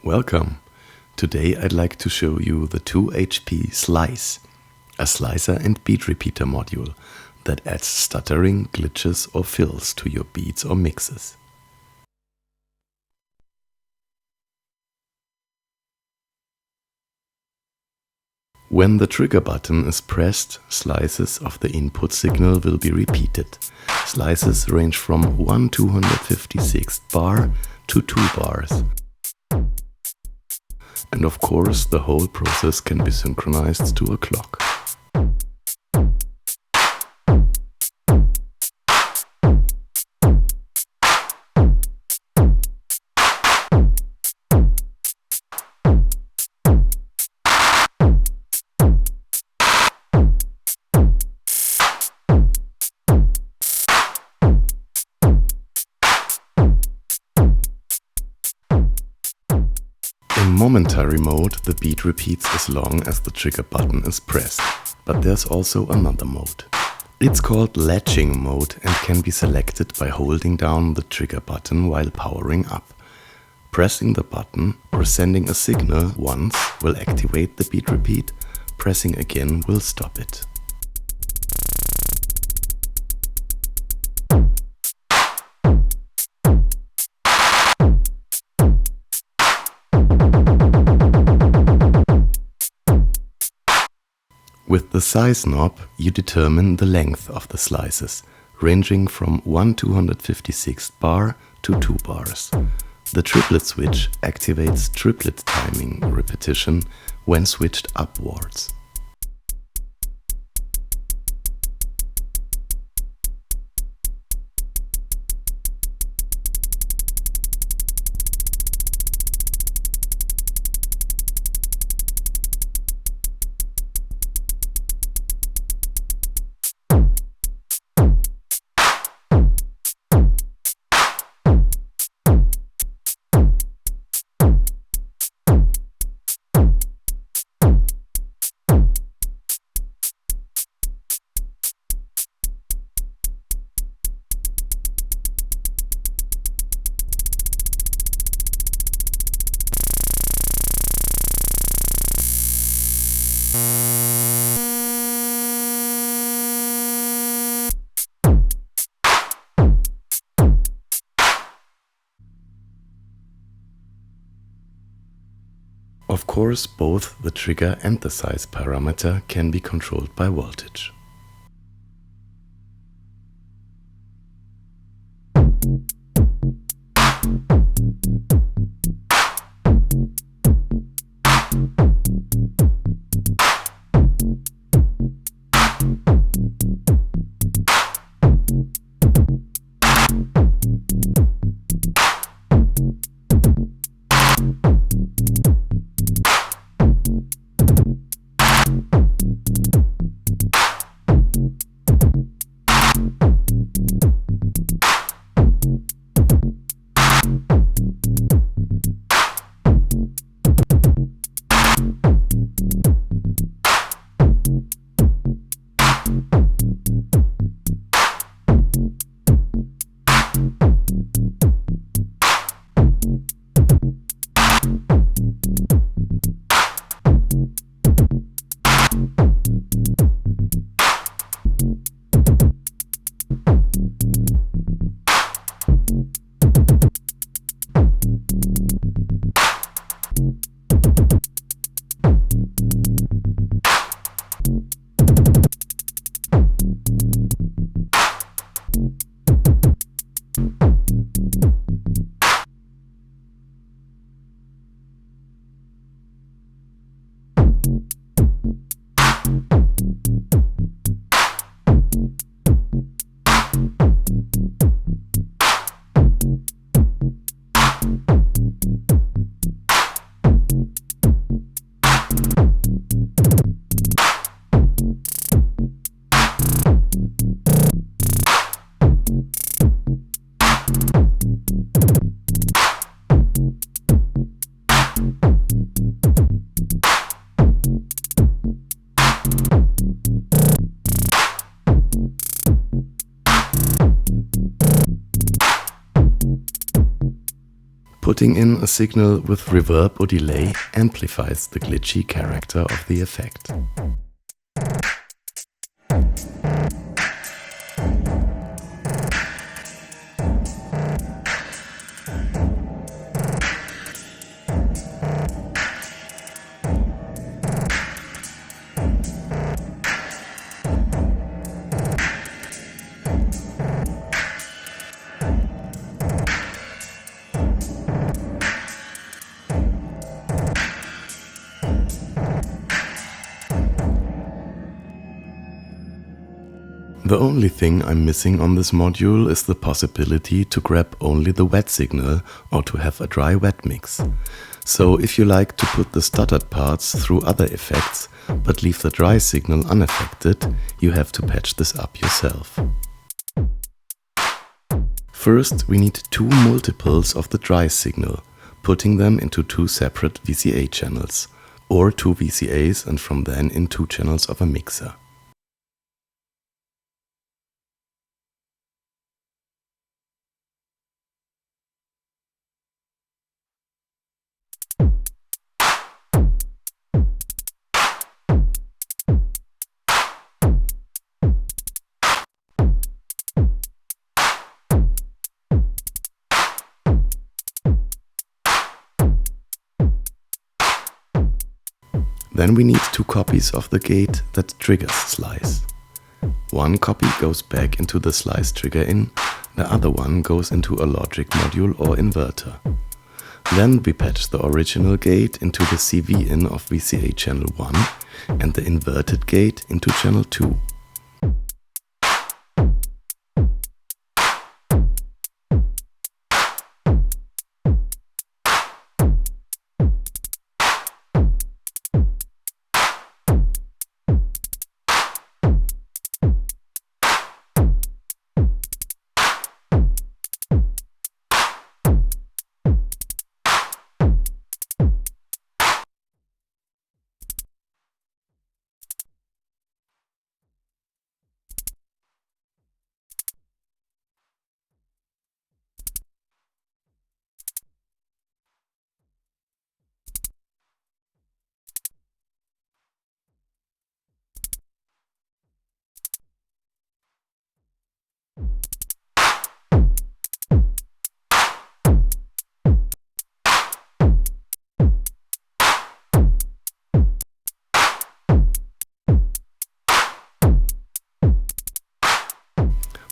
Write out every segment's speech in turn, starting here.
Welcome! Today I'd like to show you the 2HP Slice, a slicer and beat repeater module that adds stuttering, glitches or fills to your beats or mixes. When the trigger button is pressed, slices of the input signal will be repeated. Slices range from 1/256th bar to 2 bars. And of course, the whole process can be synchronized to a clock. In momentary mode, the beat repeats as long as the trigger button is pressed, but there's also another mode. It's called latching mode and can be selected by holding down the trigger button while powering up. Pressing the button or sending a signal once will activate the beat repeat, pressing again will stop it. With the size knob, you determine the length of the slices, ranging from 1/256th bar to 2 bars. The triplet switch activates triplet timing repetition when switched upwards. Of course, both the trigger and the size parameter can be controlled by voltage. Putting in a signal with reverb or delay amplifies the glitchy character of the effect. The only thing I'm missing on this module is the possibility to grab only the wet signal or to have a dry-wet mix. So if you like to put the stuttered parts through other effects but leave the dry signal unaffected, you have to patch this up yourself. First, we need two multiples of the dry signal, putting them into two separate VCA channels, or two VCAs and from then in two channels of a mixer. Then we need two copies of the gate that triggers slice. One copy goes back into the slice trigger in, the other one goes into a logic module or inverter. Then we patch the original gate into the CV in of VCA channel 1 and the inverted gate into channel 2.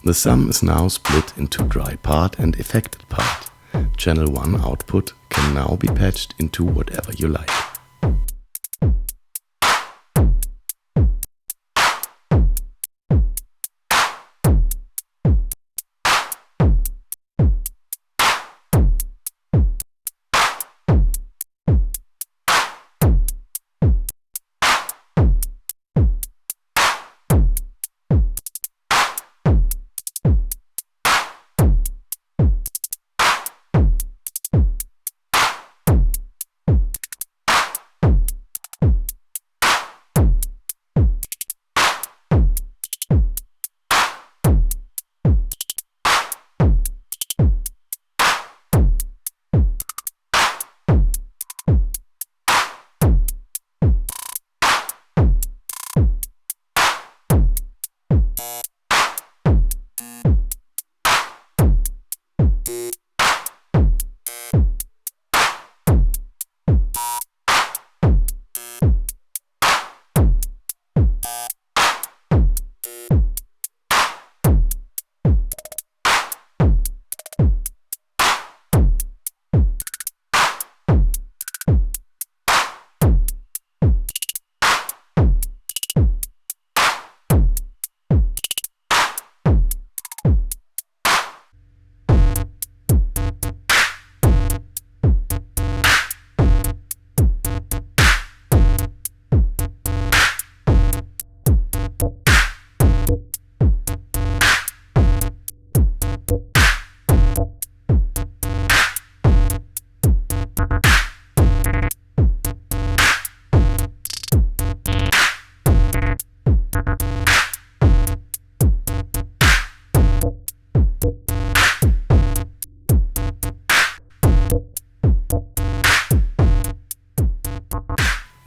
The sum is now split into dry part and affected part. Channel 1 output can now be patched into whatever you like.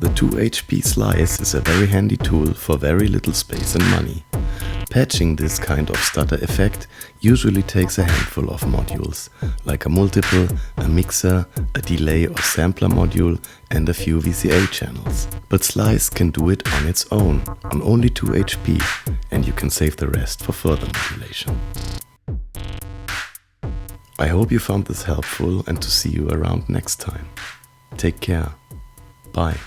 The 2HP slice is a very handy tool for very little space and money. Patching this kind of stutter effect usually takes a handful of modules, like a multiple, a mixer, a delay or sampler module and a few VCA channels. But Slice can do it on its own, on only 2HP, and you can save the rest for further modulation. I hope you found this helpful and to see you around next time. Take care. Bye.